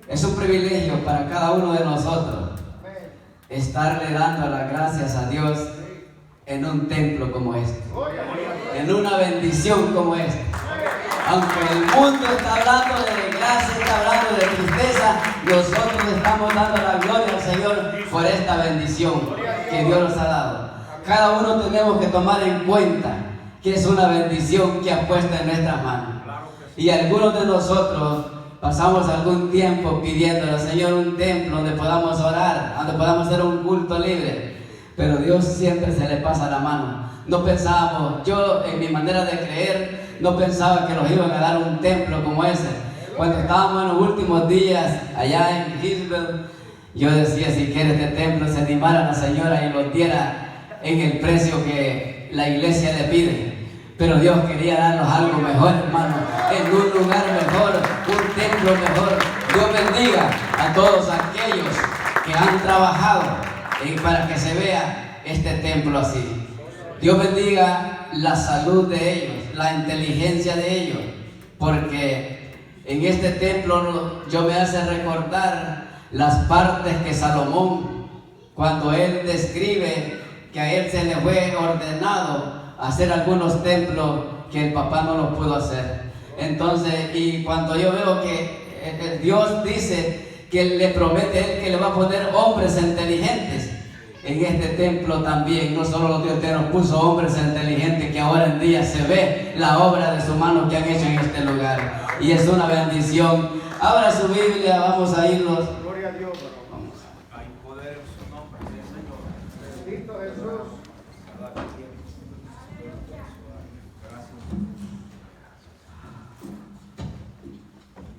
Es un privilegio para cada uno de nosotros estarle dando las gracias a Dios en un templo como este, en una bendición como esta. Aunque el mundo está hablando de desgracia, está hablando de tristeza, nosotros estamos dando la gloria al Señor por esta bendición que Dios nos ha dado. Cada uno tenemos que tomar en cuenta que es una bendición que ha puesto en nuestras manos. Y algunos de nosotros pasamos algún tiempo pidiéndole al Señor un templo donde podamos orar, donde podamos hacer un culto libre. Pero Dios siempre se le pasa la mano. No pensábamos, yo en mi manera de creer, no pensaba que nos iban a dar un templo como ese. Cuando estábamos en los últimos días allá en Gisbel, yo decía, si quiere este templo, se animara la señora y lo diera en el precio que la iglesia le pide. Pero Dios quería darnos algo mejor, hermano, en un lugar mejor, un templo mejor. Dios bendiga a todos aquellos que han trabajado para que se vea este templo así. Dios bendiga la salud de ellos, la inteligencia de ellos, porque en este templo yo me hace recordar las partes que Salomón, cuando él describe que a él se le fue ordenado hacer algunos templos que el papá no los pudo hacer. Entonces, y cuando yo veo que Dios dice que le promete a él que le va a poner hombres inteligentes, en este templo también, no solo Dios nos puso hombres inteligentes, que ahora en día se ve la obra de su mano que han hecho en este lugar. Y es una bendición. Abra su Biblia, vamos a irnos. Gloria a Dios. Vamos. Hay poder en su nombre, Señor. Bendito Jesús.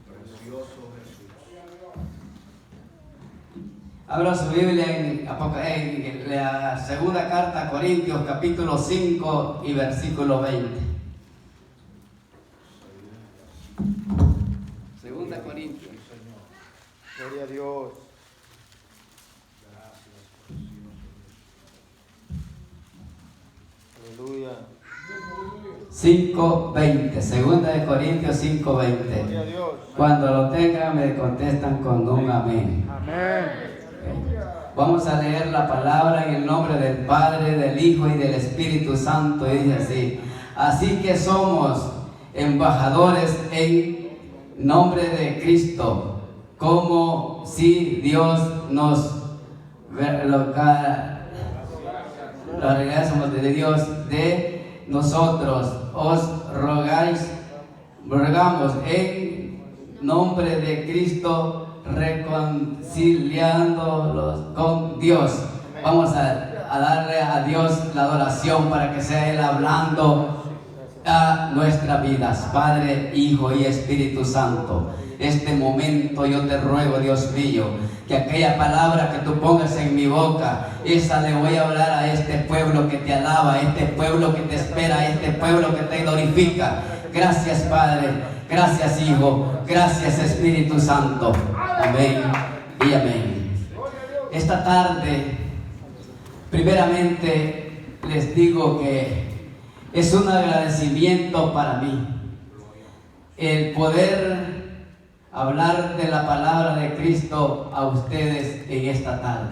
Precioso Jesús. Abra su Biblia en la segunda carta a Corintios, capítulo 5 y versículo 20. Segunda Corintios. Gloria a Dios. 5:20, segunda de Corintios 5:20. Gloria a Dios. Cuando lo tengan me contestan con un amén. Amén. Vamos a leer la palabra en el nombre del Padre, del Hijo y del Espíritu Santo. Y dice así: así que somos embajadores en nombre de Cristo, como si Dios nos lo regresamos de Dios, de nosotros os rogamos en nombre de Cristo, reconciliándolos con Dios. Vamos a darle a Dios la adoración para que sea Él hablando a nuestras vidas. Padre, Hijo y Espíritu Santo, este momento yo te ruego, Dios mío, que aquella palabra que tú pongas en mi boca, esa le voy a hablar a este pueblo que te alaba, a este pueblo que te espera, a este pueblo que te glorifica. Gracias, Padre, gracias, Hijo, gracias, Espíritu Santo. Amén y amén. Esta tarde, primeramente, les digo que es un agradecimiento para mí el poder hablar de la palabra de Cristo a ustedes en esta tarde.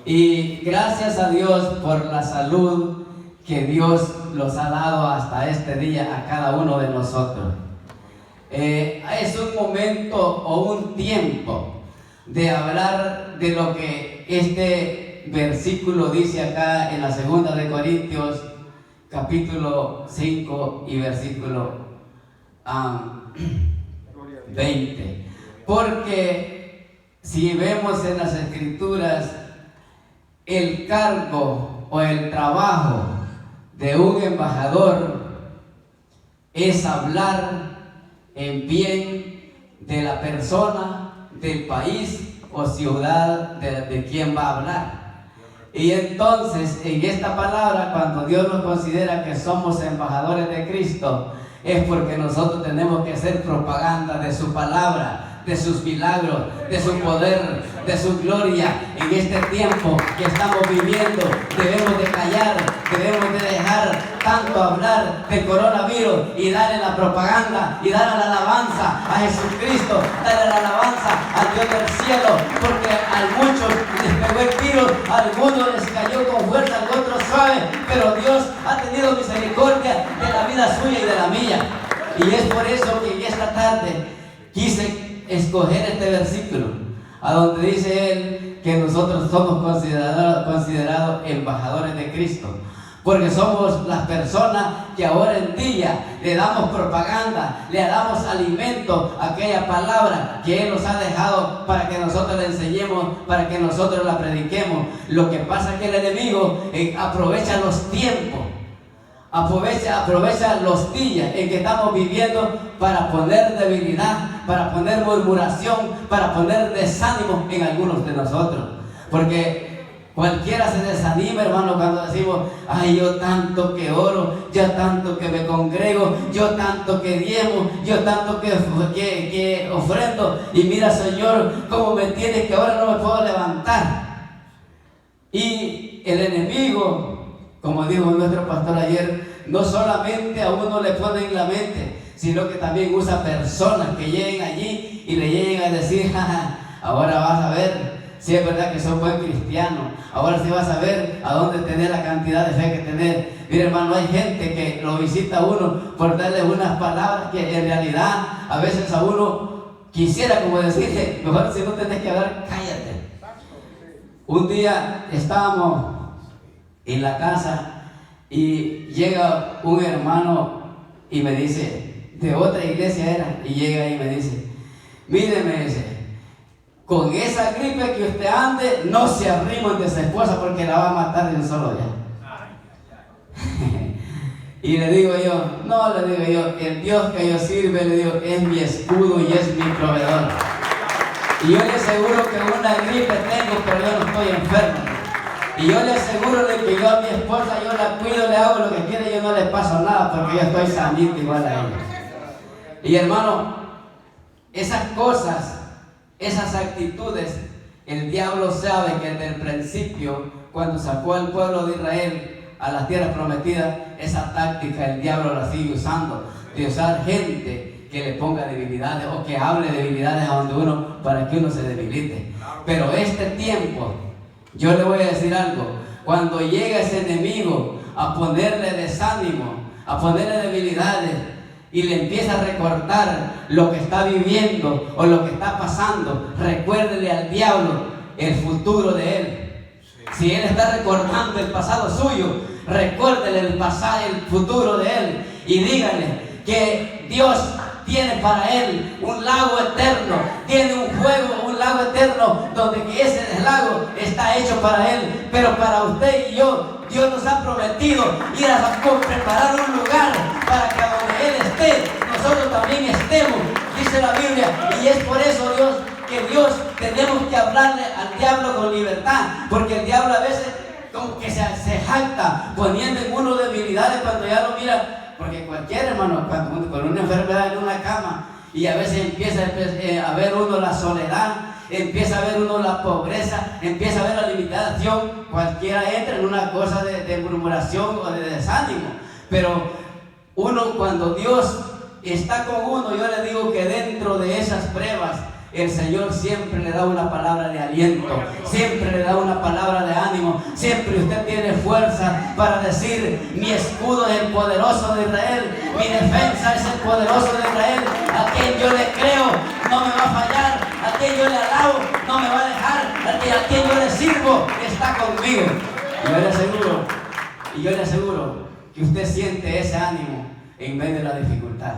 Y gracias a Dios por la salud que Dios los ha dado hasta este día a cada uno de nosotros. Es un momento o un tiempo de hablar de lo que este versículo dice acá en la segunda de Corintios, capítulo 5 y versículo 20. Porque si vemos en las Escrituras, el cargo o el trabajo de un embajador es hablar en bien de la persona, del país o ciudad de quien va a hablar. Y entonces, en esta palabra, cuando Dios nos considera que somos embajadores de Cristo, es porque nosotros tenemos que hacer propaganda de su palabra, de sus milagros, de su poder, de su gloria. En este tiempo que estamos viviendo, debemos de callar, debemos de dejar tanto hablar del coronavirus y darle la propaganda y darle la alabanza a Jesucristo, darle la alabanza a Dios del cielo, porque a muchos les pegó el virus, a algunos les cayó con fuerza, a otros suave, pero Dios ha tenido misericordia de la vida suya y de la mía. Y es por eso que en esta tarde quise escoger este versículo, a donde dice él que nosotros somos considerados embajadores de Cristo. Porque somos las personas que ahora en día le damos propaganda, le damos alimento a aquella palabra que Él nos ha dejado para que nosotros la enseñemos, para que nosotros la prediquemos. Lo que pasa es que el enemigo aprovecha los tiempos, aprovecha los días en que estamos viviendo para poner debilidad, para poner murmuración, para poner desánimo en algunos de nosotros. Porque cualquiera se desanima, hermano, cuando decimos: ay, yo tanto que oro, yo tanto que me congrego, yo tanto que diezmo, yo tanto que ofrendo, y mira, Señor, cómo me tienes que ahora no me puedo levantar. Y el enemigo, como dijo nuestro pastor ayer, no solamente a uno le pone en la mente, sino que también usa personas que lleguen allí y le lleguen a decir: jaja, ahora vas a ver si es verdad que sos buen cristiano, ahora sí vas a ver a dónde tener la cantidad de fe que tener. Mire, hermano, hay gente que lo visita a uno por darle unas palabras que en realidad a veces a uno quisiera como decirle: mejor si no tenés que hablar, cállate. Un día estábamos en la casa y llega un hermano y me dice, de otra iglesia era, y llega y me dice: mire, me dice, con esa gripe que usted ande, no se arrimen de su esposa porque la va a matar de un solo día. Y le digo yo, no, le digo yo, el Dios que yo sirve, le digo, es mi escudo y es mi proveedor. Y yo le aseguro que una gripe tengo, pero yo no estoy enfermo. Y yo le aseguro de que yo a mi esposa, yo la cuido, le hago lo que quiere, yo no le paso nada porque yo estoy sanito igual a ella. Y hermano, esas cosas, esas actitudes, el diablo sabe que desde el principio, cuando sacó al pueblo de Israel a las tierras prometidas, esa táctica el diablo la sigue usando, de usar gente que le ponga debilidades o que hable debilidades a donde uno, para que uno se debilite. Pero este tiempo, yo le voy a decir algo: cuando llega ese enemigo a ponerle desánimo, a ponerle debilidades, y le empieza a recordar lo que está viviendo o lo que está pasando, recuérdele al diablo el futuro de él. Si él está recordando el pasado suyo, recuérdele el pasado, el futuro de él, y dígale que Dios tiene para él un lago eterno, tiene un lago eterno donde que ese lago está hecho para él. Pero para usted y yo, Dios nos ha prometido ir a preparar un lugar para que donde él esté, nosotros también estemos, dice la Biblia. Y es por eso, Dios, tenemos que hablarle al diablo con libertad, porque el diablo a veces como que se jacta poniendo en uno debilidades cuando ya lo mira. Porque cualquier hermano, con una enfermedad en una cama, y a veces empieza a ver uno la soledad, empieza a ver uno la pobreza, empieza a ver la limitación, cualquiera entra en una cosa de murmuración o de desánimo. Pero uno, cuando Dios está con uno, yo le digo que dentro de esas pruebas, el Señor siempre le da una palabra de aliento, siempre le da una palabra de ánimo, siempre usted tiene fuerza para decir: mi escudo es el poderoso de Israel, mi defensa es el poderoso de Israel, a quien yo le creo no me va a fallar, a quien yo le alabo no me va a dejar, a quien yo le sirvo está conmigo. Y yo le aseguro que usted siente ese ánimo en medio de la dificultad.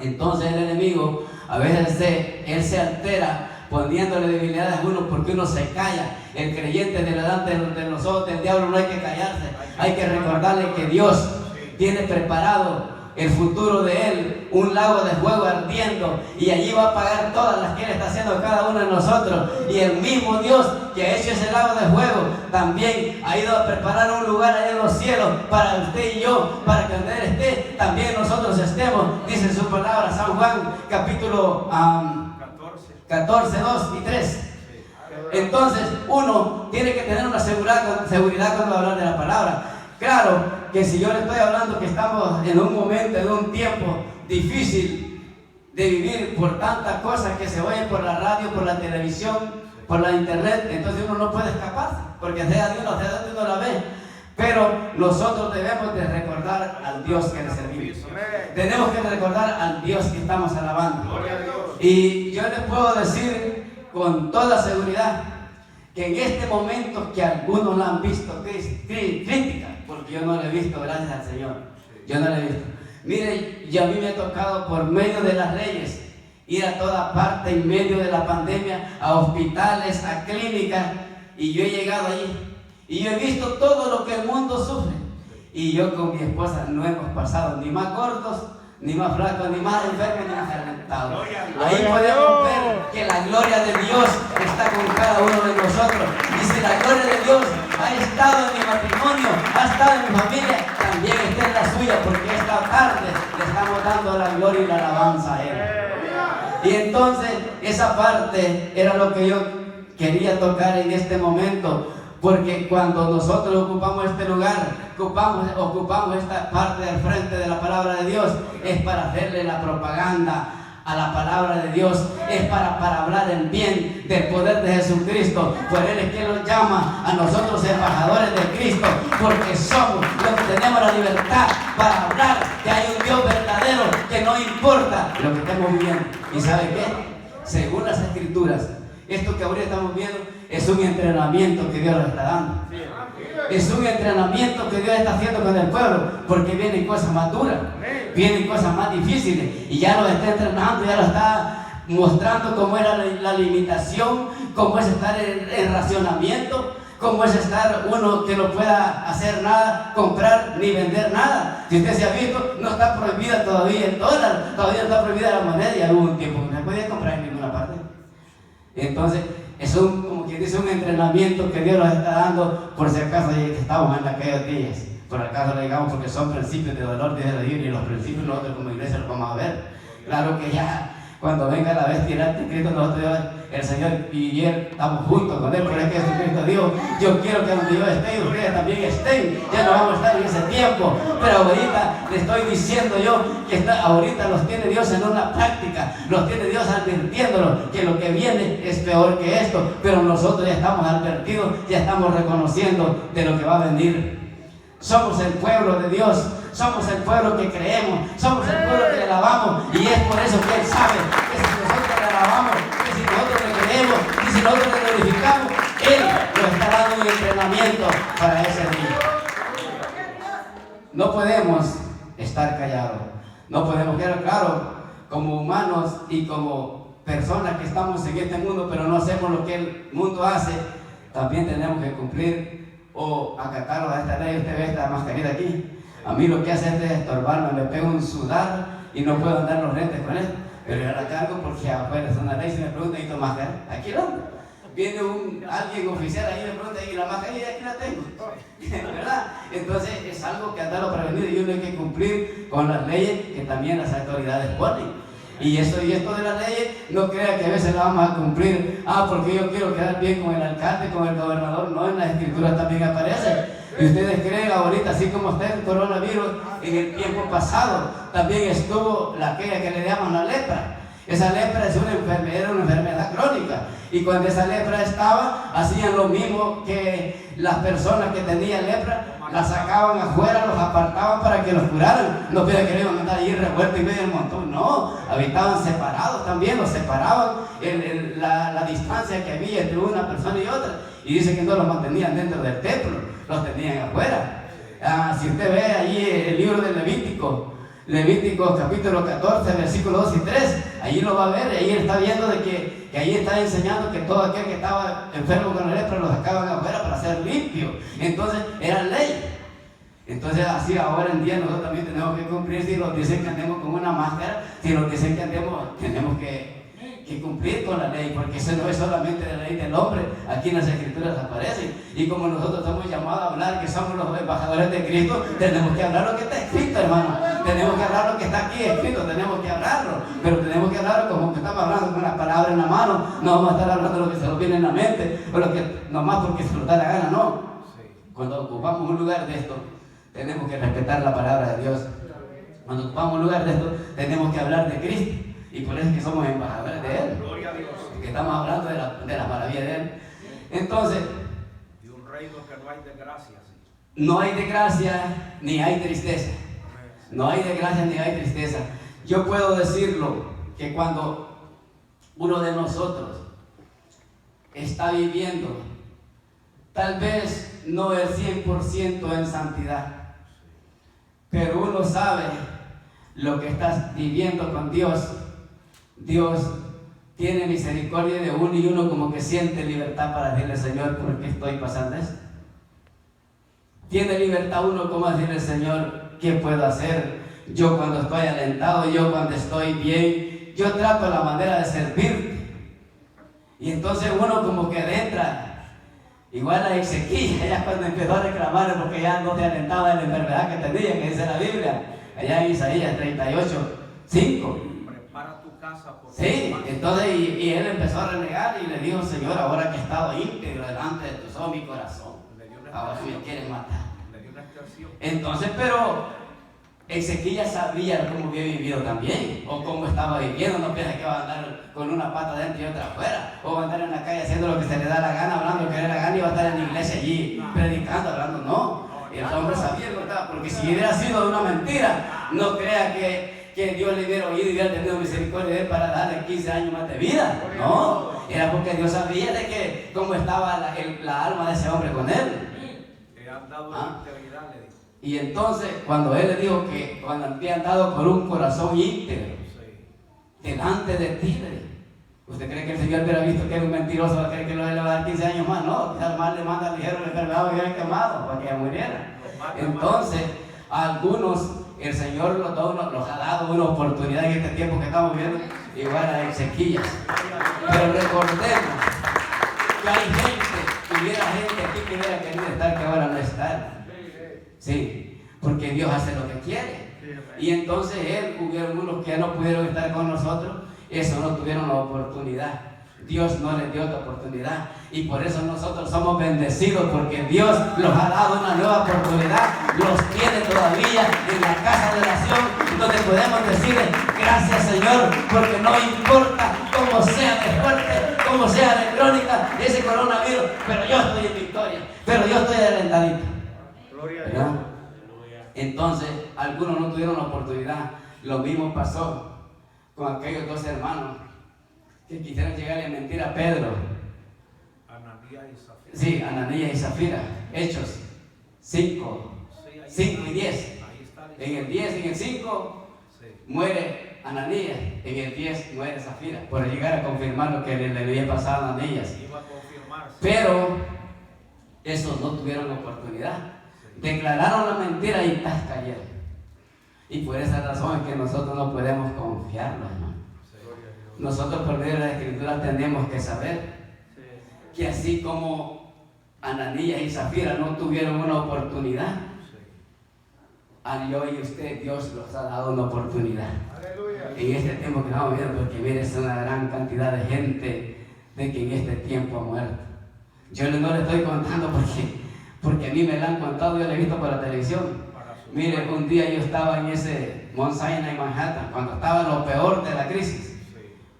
Entonces el enemigo a veces él se altera poniéndole debilidades a uno porque uno se calla. El creyente delante de los ojos del diablo no hay que callarse, hay que recordarle que Dios tiene preparado el futuro de él, un lago de fuego ardiendo, y allí va a pagar todas las que él está haciendo a cada uno de nosotros. Y el mismo Dios que ha hecho ese lago de fuego también ha ido a preparar un lugar allá en los cielos para usted y yo, para que donde él esté también nosotros estemos. Dice su palabra, San Juan capítulo 14, 2 y 3. Entonces uno tiene que tener una seguridad cuando hablar de la palabra. Claro que si yo le estoy hablando que estamos en un momento, en un tiempo difícil, de vivir por tantas cosas que se oyen por la radio, por la televisión, por la internet, entonces uno no puede escapar, porque sea de uno la ve. Pero nosotros debemos de recordar al Dios que le servimos. Tenemos que recordar al Dios que estamos alabando. Y yo les puedo decir con toda seguridad que en este momento que algunos la han visto crítica, porque yo no la he visto, gracias al Señor, yo no la he visto. Mire, y a mí me ha tocado por medio de las leyes ir a toda parte en medio de la pandemia, a hospitales, a clínicas, y yo he llegado allí y yo he visto todo lo que el mundo sufre, y yo con mi esposa no hemos pasado ni más gordos, ni más flacos, ni más enfermos, ni más alentados. Ahí podemos ver que la gloria de Dios está con cada uno de nosotros. Y si la gloria de Dios ha estado en mi matrimonio, ha estado en mi familia, también está en la suya, porque esta tarde le estamos dando la gloria y la alabanza a Él. Y entonces esa parte era lo que yo quería tocar en este momento, porque cuando nosotros ocupamos este lugar, ocupamos esta parte del frente de la palabra de Dios, es para hacerle la propaganda a la palabra de Dios, es para hablar en bien del poder de Jesucristo. Por Él es que nos llama a nosotros embajadores de Cristo, porque somos los que tenemos la libertad para hablar que hay un Dios verdadero, que no importa lo que estemos viviendo. ¿Y sabe qué? Según las Escrituras, esto que ahorita estamos viendo es un entrenamiento que Dios nos está dando. Es un entrenamiento que Dios está haciendo con el pueblo, porque vienen cosas más duras, vienen cosas más difíciles, y ya lo está entrenando, ya lo está mostrando cómo era la limitación, cómo es estar en racionamiento, cómo es estar uno que no pueda hacer nada, comprar ni vender nada. Si usted se ha visto, no está prohibida todavía el dólar, todavía no está prohibida la moneda, y hubo un tiempo que no se podía comprar en ninguna parte. Entonces, es como quien dice, un entrenamiento que Dios nos está dando, por si acaso estamos en aquellos días. Por acaso le digamos, porque son principios de dolor, dice la Biblia, y los principios nosotros como iglesia los vamos a ver. Claro que ya, cuando venga la bestia del anticristo, nosotros, el Señor y Él, estamos juntos con Él, porque es que Jesucristo dijo: yo quiero que donde yo esté y ustedes también estén. Ya no vamos a estar en ese tiempo, pero ahorita le estoy diciendo yo que ahorita los tiene Dios en una práctica, los tiene Dios advirtiéndolos que lo que viene es peor que esto, pero nosotros ya estamos advertidos, ya estamos reconociendo de lo que va a venir. Somos el pueblo de Dios, somos el pueblo que creemos, somos el pueblo que le alabamos, y es por eso que Él sabe que si nosotros le alabamos, que si nosotros le creemos y si nosotros le glorificamos, Él nos está dando un entrenamiento para ese día. No podemos estar callados, no podemos quedar claros como humanos y como personas que estamos en este mundo, pero no hacemos lo que el mundo hace. También tenemos que cumplir o acatarlo a esta ley. Usted ve esta mascarita aquí, a mí lo que hace es estorbarme, me pego un sudar y no puedo andar los lentes con él, pero yo la cargo porque afuera es una ley. Si me preguntan, ¿y tu máscara? Aquí no. Viene alguien oficial ahí y me pregunta: ¿y la máscara? Y aquí la tengo, ¿verdad? Entonces es algo que andarlo prevenido, y uno hay que cumplir con las leyes que también las autoridades ponen. Y esto de las leyes, no crea que a veces la vamos a cumplir, porque yo quiero quedar bien con el alcalde, con el gobernador. No, en las Escrituras también aparece. Y ustedes creen ahorita, así como está el coronavirus, en el tiempo pasado también estuvo aquella que le llaman la lepra. Esa lepra es era una enfermedad crónica, y cuando esa lepra estaba, hacían lo mismo que las personas que tenían lepra, la sacaban afuera, los apartaban para que los curaran. No piensan que iban a andar ahí revueltos en medio del montón, no, habitaban separados también, los separaban la distancia que había entre una persona y otra, y dice que no los mantenían dentro del templo, los tenían afuera. Si usted ve ahí el libro de Levítico capítulo 14, versículos 2 y 3, allí lo va a ver, ahí está viendo de que ahí está enseñando que todo aquel que estaba enfermo con la lepra lo sacaban afuera para ser limpio. Entonces era ley. Entonces así ahora en día nosotros también tenemos que cumplir. Si nos dicen que andemos con una máscara, si nos dicen que andemos, tenemos que cumplir con la ley, porque eso no es solamente la ley del hombre. Aquí en las Escrituras aparece, y como nosotros estamos llamados a hablar que somos los embajadores de Cristo, tenemos que hablar lo que está escrito, hermano. Tenemos que hablar lo que está aquí escrito, tenemos que hablarlo, pero tenemos que hablarlo como que estamos hablando con la palabra en la mano. No vamos a estar hablando lo que se nos viene en la mente, o lo que nomás porque se nos da la gana, no. Cuando ocupamos un lugar de esto, tenemos que respetar la palabra de Dios. Cuando ocupamos un lugar de esto, tenemos que hablar de Cristo. Y por eso es que somos embajadores de Él. Gloria a Dios. Que estamos hablando de la maravilla de Él. Entonces, Y un reino que no hay desgracia. no hay desgracia ni hay tristeza. No hay desgracia ni hay tristeza. Yo puedo decirlo que cuando uno de nosotros está viviendo, tal vez no el 100% en santidad, pero uno sabe lo que estás viviendo con Dios. Dios tiene misericordia de uno y uno como que siente libertad para decirle: Señor, ¿por qué estoy pasando esto? Tiene libertad uno como decirle: Señor, ¿qué puedo hacer? Yo cuando estoy alentado, yo cuando estoy bien, yo trato la manera de servirte. Y entonces uno como que entra, igual a Ezequiel, ya cuando empezó a reclamar porque ya no se alentaba de la enfermedad que tenía, que dice la Biblia, allá en Isaías 38:5. Prepara tu casa por Sí, entonces y él empezó a renegar y le dijo: Señor, ahora que he estado íntegro delante de tus ojos, mi corazón, ahora me quieren matar. Le dio una extensión. Entonces, pero Ezequiel sabía cómo había vivido también, o cómo estaba viviendo. No piensa que va a andar con una pata dentro y otra afuera, o va a andar en la calle haciendo lo que se le da la gana, hablando lo que le da la gana, y va a estar en la iglesia allí predicando, hablando. No, el hombre sabía, ¿verdad? Porque si hubiera sido una mentira, no crea que Dios le hubiera oído y hubiera tenido misericordia de él para darle 15 años más de vida. No, era porque Dios sabía de que cómo estaba la alma de ese hombre con él. Te han dado la integridad, le dijo. Y entonces, cuando él le dijo que cuando habían dado con un corazón íntegro delante de ti, ¿usted cree que el Señor hubiera visto que era un mentiroso? ¿Va a creer que le va a dar 15 años más? No, quizás más le manda ligero la enfermedad o hubiera quemado para que ella muriera. Entonces, a algunos el Señor los ha dado una oportunidad en este tiempo que estamos viviendo, igual a Ezequiel. Pero recordemos que hay gente, hubiera gente aquí que hubiera querido estar, que ahora no está. Sí, porque Dios hace lo que quiere. Y entonces hubieron unos que no pudieron estar con nosotros, eso no tuvieron la oportunidad. Dios no les dio la oportunidad. Y por eso nosotros somos bendecidos, porque Dios los ha dado una nueva oportunidad. Los tiene todavía en la casa de oración, donde podemos decirle: gracias, Señor, porque no importa cómo sea de fuerte, cómo sea de crónica ese coronavirus, pero yo estoy en victoria, pero yo estoy adelantadito. ¿Verdad? Entonces, algunos no tuvieron la oportunidad. Lo mismo pasó con aquellos dos hermanos que quisieron llegarle a mentir a Pedro. Ananías y Zafira. Sí, Ananías y Zafira. Hechos 5 y 10. En el 10 y en el 5 muere Ananías, en el 10 muere Zafira, por llegar a confirmar lo que le había pasado a Ananías. Pero esos no tuvieron oportunidad. Declararon la mentira y cayeron. Y por esa razón es que nosotros no podemos confiarlo, hermano. Nosotros por medio de la Escritura tenemos que saber que así como Ananías y Zafira no tuvieron una oportunidad, a yo y usted, Dios los ha dado una oportunidad. En este tiempo que estamos viendo, porque mire, es una gran cantidad de gente de que en este tiempo ha muerto. Yo no le estoy contando porque a mí me la han contado, yo la he visto por la televisión. Mire, un día yo estaba en ese Mount Sinai en Manhattan, cuando estaba lo peor de la crisis.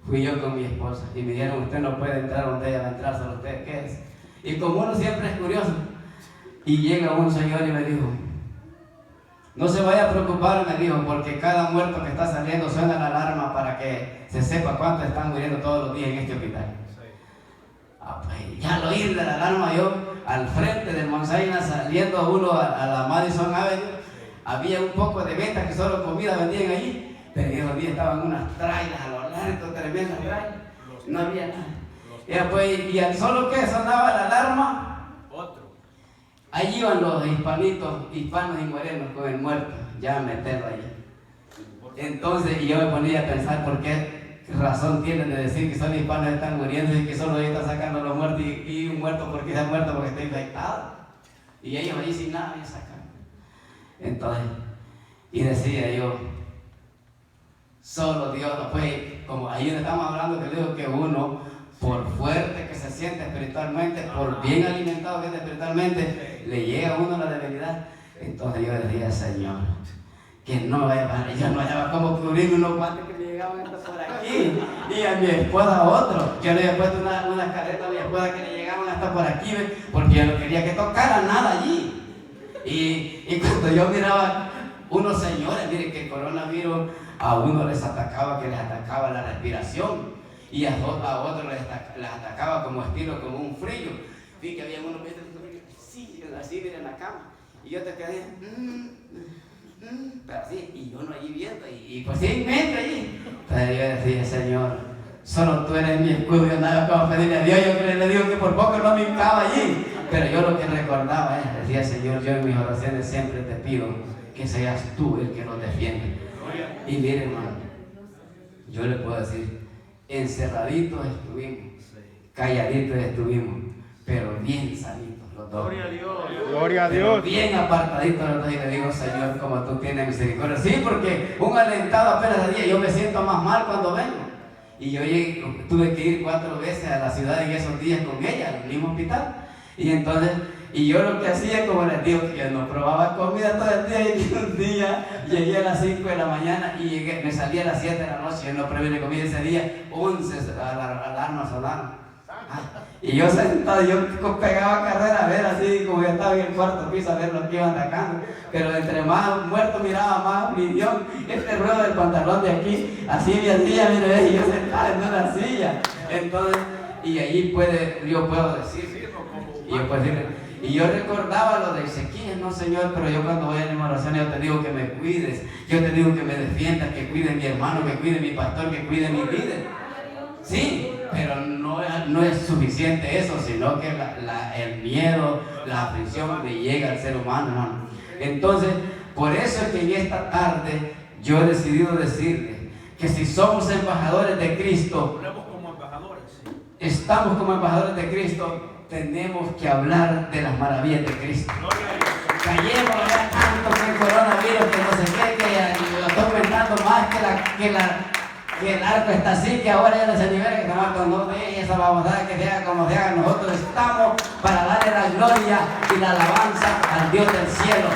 Fui yo con mi esposa y me dijeron: usted no puede entrar donde ella va a entrar, solo usted quédese. Y como uno siempre es curioso, y llega un señor y me dijo: no se vaya a preocupar, me dijo, porque cada muerto que está saliendo suena la alarma para que se sepa cuántos están muriendo todos los días en este hospital. Pues ya al oír de la alarma, yo al frente del Mount Sinai, saliendo uno a la Madison Avenue, había un poco de ventas que solo comida vendían allí. Pero esos días estaban unas trailas a lo largo, tremendas trailas, no había nada. Y al solo que sonaba la alarma, allí iban los hispanos y morenos con el muerto, ya a meterlo allí. Entonces yo me ponía a pensar por qué razón tienen de decir que son hispanos y están muriendo, y que solo ellos están sacando los muertos, y un muerto porque se ha muerto porque está infectado. Y ellos allí sin nada me sacan. Entonces, y decía yo, solo Dios, pues, como ahí estamos hablando, que digo que uno, por fuerte que se siente espiritualmente, por bien alimentado que es espiritualmente, le llega a uno la debilidad. Entonces yo decía: Señor, que no vaya, yo no hallaba cómo cubrirme unos guantes que me llegaban llegaban hasta por aquí y a mi esposa otro. Yo le había puesto una careta a mi esposa que le llegaban hasta por aquí, porque yo no quería que tocara nada allí. Y cuando yo miraba unos señores, mire que el coronavirus a uno les atacaba, que les atacaba la respiración, y a otros les atacaba como estilo, como un frío. Vi que había unos sí, así, miren, en la cama, y yo te quedé pero así, y uno allí viendo, y pues sí, en mente allí. Pero yo decía, Señor, solo tú eres mi escudo, y andaba como a pedirle a Dios. Yo le digo que por poco no me hincaba allí, pero yo lo que recordaba es, decía, Señor, yo en mis oraciones siempre te pido que seas tú el que nos defiende. Y mire, hermano, yo le puedo decir, encerraditos estuvimos, calladitos estuvimos, pero bien salidos los dos. Gloria a Dios. Gloria a Pero Dios. bien apartaditos los dos, y le digo, Señor, como tú tienes misericordia. Sí, porque un alentado apenas al día, yo me siento más mal cuando vengo. Y yo tuve que ir 4 veces a la ciudad en esos días con ella, al mismo hospital. Y entonces, y yo lo que hacía, como les digo, que yo no probaba comida todo el día, y un día llegué a las 5 de la mañana y me salí a las 7 de la noche, yo no probé ni comida ese día, 11 alarmas sonaron. Y yo sentado, yo pegaba carrera a ver así, como yo estaba en el 4º piso a ver lo que iban atacando. Pero entre más muerto miraba, más oblivión. Este ruedo del pantalón de aquí, así me hacía, mire, y yo sentado en una silla. Entonces, y allí yo puedo decir, y yo puedo decirle, y yo recordaba lo de Ezequiel, no Señor, pero yo cuando voy a la oración yo te digo que me cuides, yo te digo que me defiendas, que cuide mi hermano, que cuide mi pastor, que cuide mi líder. Sí, pero no es suficiente eso, sino que el miedo, la aflicción le llega al ser humano, hermano. Entonces, por eso es que en esta tarde yo he decidido decirle que si somos embajadores de Cristo, estamos como embajadores de Cristo, tenemos que hablar de las maravillas de Cristo. Callemos ya tanto que el coronavirus, que no sé qué, que lo está aumentando más que el arco está así, que ahora ya no se nivela, que no, no de esa babosada que sea como sea. Nosotros estamos para darle la gloria y la alabanza al Dios del cielo.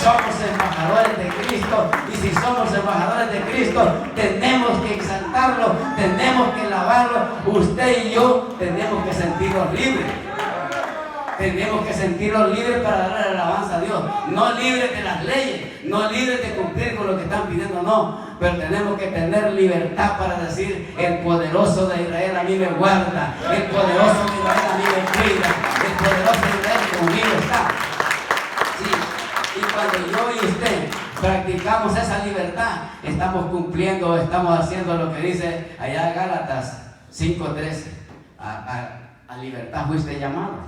Somos embajadores de Cristo, y si somos embajadores de Cristo, tenemos que exaltarlo, tenemos que alabarlo. Usted y yo tenemos que sentirnos libres. Tenemos que sentirnos libres para darle la alabanza a Dios. No libres de las leyes, no libres de cumplir con lo que están pidiendo, no. Pero tenemos que tener libertad para decir, el poderoso de Israel a mí me guarda, el poderoso de Israel a mí me cuida, el poderoso de Israel conmigo está. Sí. Y cuando yo y usted practicamos esa libertad, estamos cumpliendo, estamos haciendo lo que dice allá Gálatas 5:13. A libertad fuiste llamado.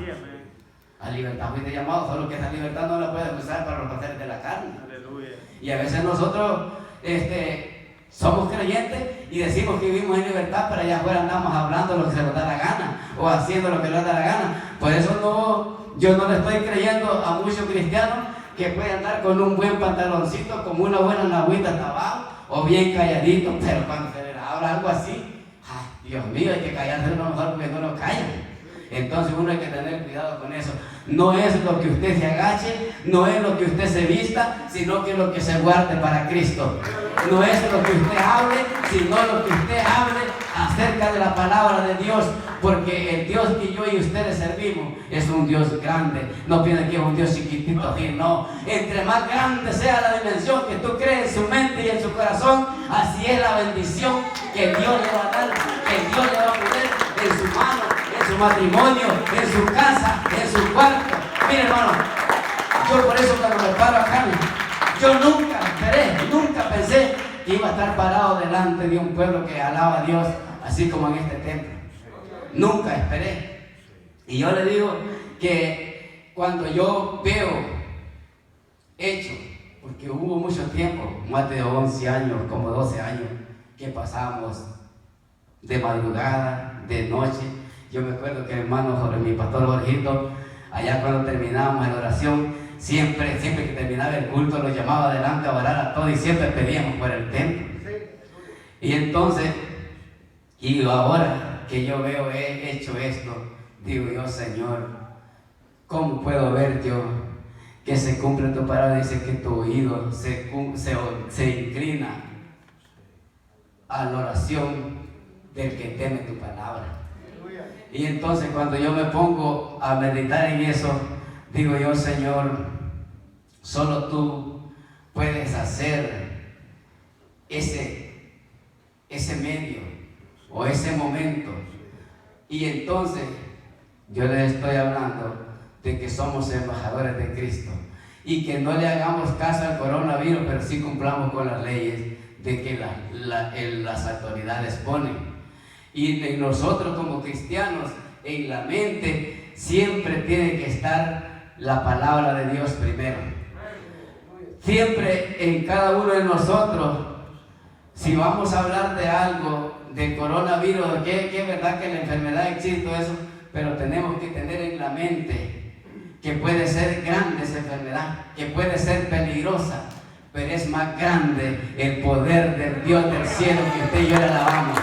A libertad fuiste llamado, solo que esa libertad no la puedes usar para los placeres de la carne. Aleluya. Y a veces nosotros somos creyentes y decimos que vivimos en libertad, pero allá afuera andamos hablando lo que se nos da la gana o haciendo lo que nos da la gana. Por eso yo no le estoy creyendo a muchos cristianos que pueden andar con un buen pantaloncito, como una buena nagüita hasta abajo, o bien calladito, pero cuando se les habla algo así, ay, Dios mío, hay que callarse a lo mejor porque no lo callan. Entonces uno hay que tener cuidado con eso. No es lo que usted se agache, no es lo que usted se vista, sino que lo que se guarde para Cristo. No es lo que usted hable, sino lo que usted hable acerca de la palabra de Dios, porque el Dios que yo y ustedes servimos es un Dios grande. No piensen que es un Dios chiquitito, no. Entre más grande sea la dimensión que tú crees en su mente y en su corazón, así es la bendición que Dios le va a dar, que Dios le va a poner en su mano, en su matrimonio, en su casa, en su cuarto. Mire, hermano, yo por eso cuando me paro acá, yo nunca pensé que iba a estar parado delante de un pueblo que alaba a Dios, así como en este templo. Nunca esperé. Y yo le digo que cuando yo veo hechos, porque hubo mucho tiempo, más de 11 años, como 12 años, que pasamos de madrugada, de noche. Yo me acuerdo que mi pastor Jorgito, allá cuando terminábamos la oración, siempre que terminaba el culto, los llamaba adelante a orar a todos y siempre pedíamos por el templo. Y entonces, y ahora que yo veo he hecho esto, digo yo, Señor, ¿cómo puedo ver yo que se cumple tu palabra? Dice que tu oído se inclina a la oración del que teme tu palabra. Y entonces cuando yo me pongo a meditar en eso, digo yo, Señor, solo tú puedes hacer ese medio o ese momento. Y entonces yo les estoy hablando de que somos embajadores de Cristo y que no le hagamos caso al coronavirus, pero sí cumplamos con las leyes de que las autoridades ponen. Y en nosotros como cristianos, en la mente siempre tiene que estar la palabra de Dios primero. Siempre en cada uno de nosotros, si vamos a hablar de algo, del coronavirus, que es verdad que la enfermedad existe, todo eso, pero tenemos que tener en la mente que puede ser grande esa enfermedad, que puede ser peligrosa, pero es más grande el poder del Dios del cielo que usted y yo le alabamos.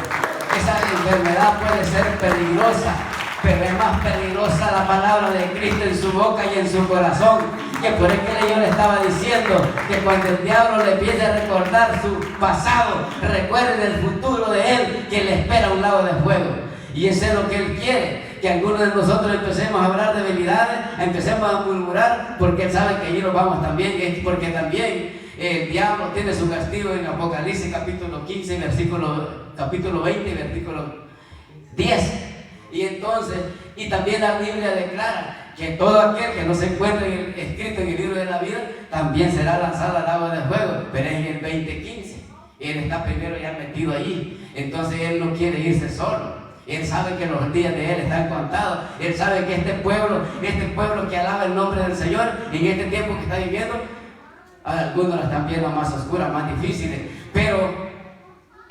Esa enfermedad puede ser peligrosa, pero es más peligrosa la palabra de Cristo en su boca y en su corazón. Que por eso que yo le estaba diciendo que cuando el diablo le empiece a recordar su pasado, recuerde el futuro de él, que le espera a un lago de fuego. Y eso es lo que él quiere, que algunos de nosotros empecemos a hablar de debilidades, empecemos a murmurar, porque él sabe que allí nos vamos también, porque también el diablo tiene su castigo en Apocalipsis capítulo 15, capítulo 20, versículo 10. Y entonces, y también la Biblia declara que todo aquel que no se encuentre escrito en el libro de la vida, también será lanzado al agua de fuego, pero es en el 20:15. Él está primero ya metido allí, entonces él no quiere irse solo. Él sabe que los días de él están contados. Él sabe que este pueblo que alaba el nombre del Señor, en este tiempo que está viviendo, algunos la están viendo más oscuras, más difíciles, pero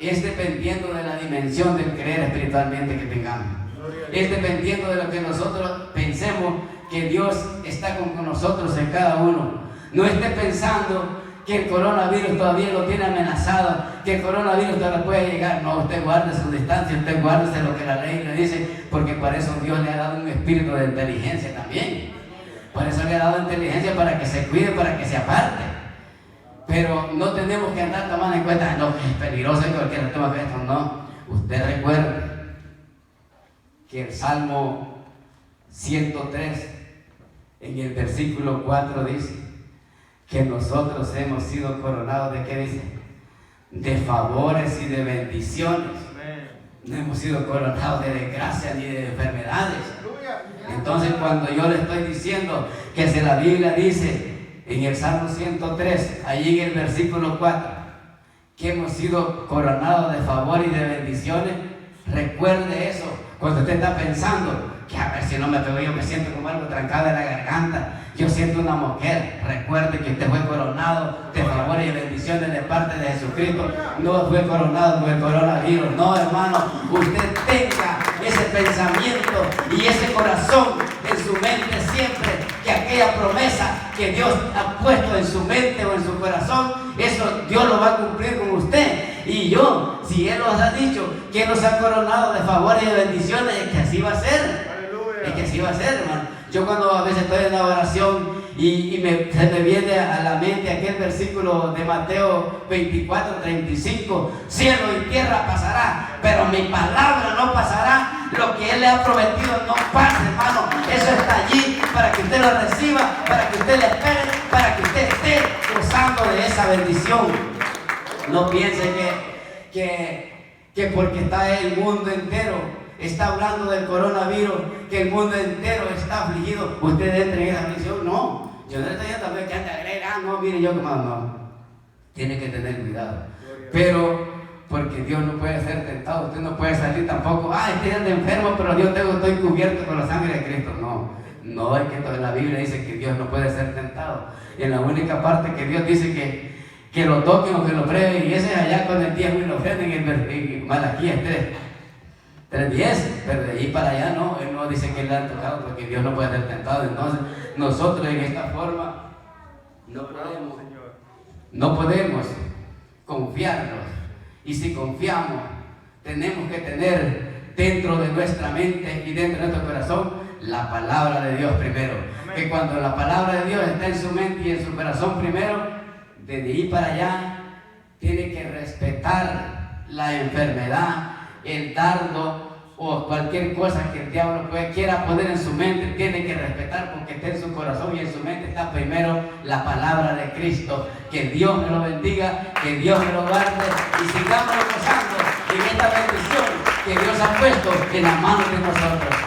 es dependiendo de la dimensión del creer espiritualmente que tengamos. Es dependiendo de lo que nosotros pensemos que Dios está con nosotros en cada uno. No esté pensando que el coronavirus todavía lo tiene amenazado, que el coronavirus todavía puede llegar. No, usted guarde su distancia, usted guárdese lo que la ley le dice, porque para eso Dios le ha dado un espíritu de inteligencia también. Por eso le ha dado inteligencia para que se cuide, para que se aparte. Pero no tenemos que andar tomando en cuenta, no, que es peligroso y cualquiera toma esto. No, usted recuerde que el Salmo 103, en el versículo 4 dice que nosotros hemos sido coronados de, ¿qué dice? De favores y de bendiciones. No hemos sido coronados de desgracia ni de enfermedades. Entonces cuando yo le estoy diciendo que si la Biblia dice en el Salmo 103, allí en el versículo 4, que hemos sido coronados de favor y de bendiciones, recuerde eso. Cuando usted está pensando que a ver si no me pego, yo me siento como algo trancado en la garganta, yo siento una moquera, recuerde que usted fue coronado de favor y de bendiciones de parte de Jesucristo. No fue coronado con el coronavirus, no, hermano. Usted tenga ese pensamiento y ese corazón en su mente siempre, que aquella promesa que Dios ha puesto en su mente o en su corazón, eso Dios lo va a cumplir con usted. Y yo, si Él nos ha dicho que Él nos ha coronado de favores y de bendiciones, es que así va a ser. Aleluya. Es que así va a ser, hermano. Yo cuando a veces estoy en la oración y se me viene a la mente aquel versículo de Mateo 24:35, cielo y tierra pasará, pero mi palabra no pasará. Lo que Él le ha prometido no pasa, hermano. Eso está allí para que usted lo reciba, para que usted le espere, para que usted esté gozando de esa bendición. No piense que porque está el mundo entero está hablando del coronavirus, que el mundo entero está afligido, usted entra en esa aflicción. No, yo no estoy también que ande agregando, no, mire yo como no. Tiene que tener cuidado. Pero porque Dios no puede ser tentado, usted no puede salir tampoco, estoy enfermo, pero yo estoy cubierto con la sangre de Cristo. No, es que la Biblia dice que Dios no puede ser tentado. En la única parte que Dios dice que lo toquen o que lo prueben, y ese es allá con el diezmo y lo ofrenden en Malaquías 3:10, pero de allí para allá no, Él no dice que Él le ha tocado, porque Dios no puede ser tentado. Entonces nosotros en esta forma no podemos confiarnos, y si confiamos tenemos que tener dentro de nuestra mente y dentro de nuestro corazón la palabra de Dios primero. Amén. Que cuando la palabra de Dios está en su mente y en su corazón primero, desde ahí para allá tiene que respetar la enfermedad, el dardo o cualquier cosa que el diablo quiera poner en su mente, tiene que respetar porque está en su corazón y en su mente está primero la palabra de Cristo. Que Dios me lo bendiga, que Dios me lo guarde y sigamos gozando en esta bendición que Dios ha puesto en las manos de nosotros.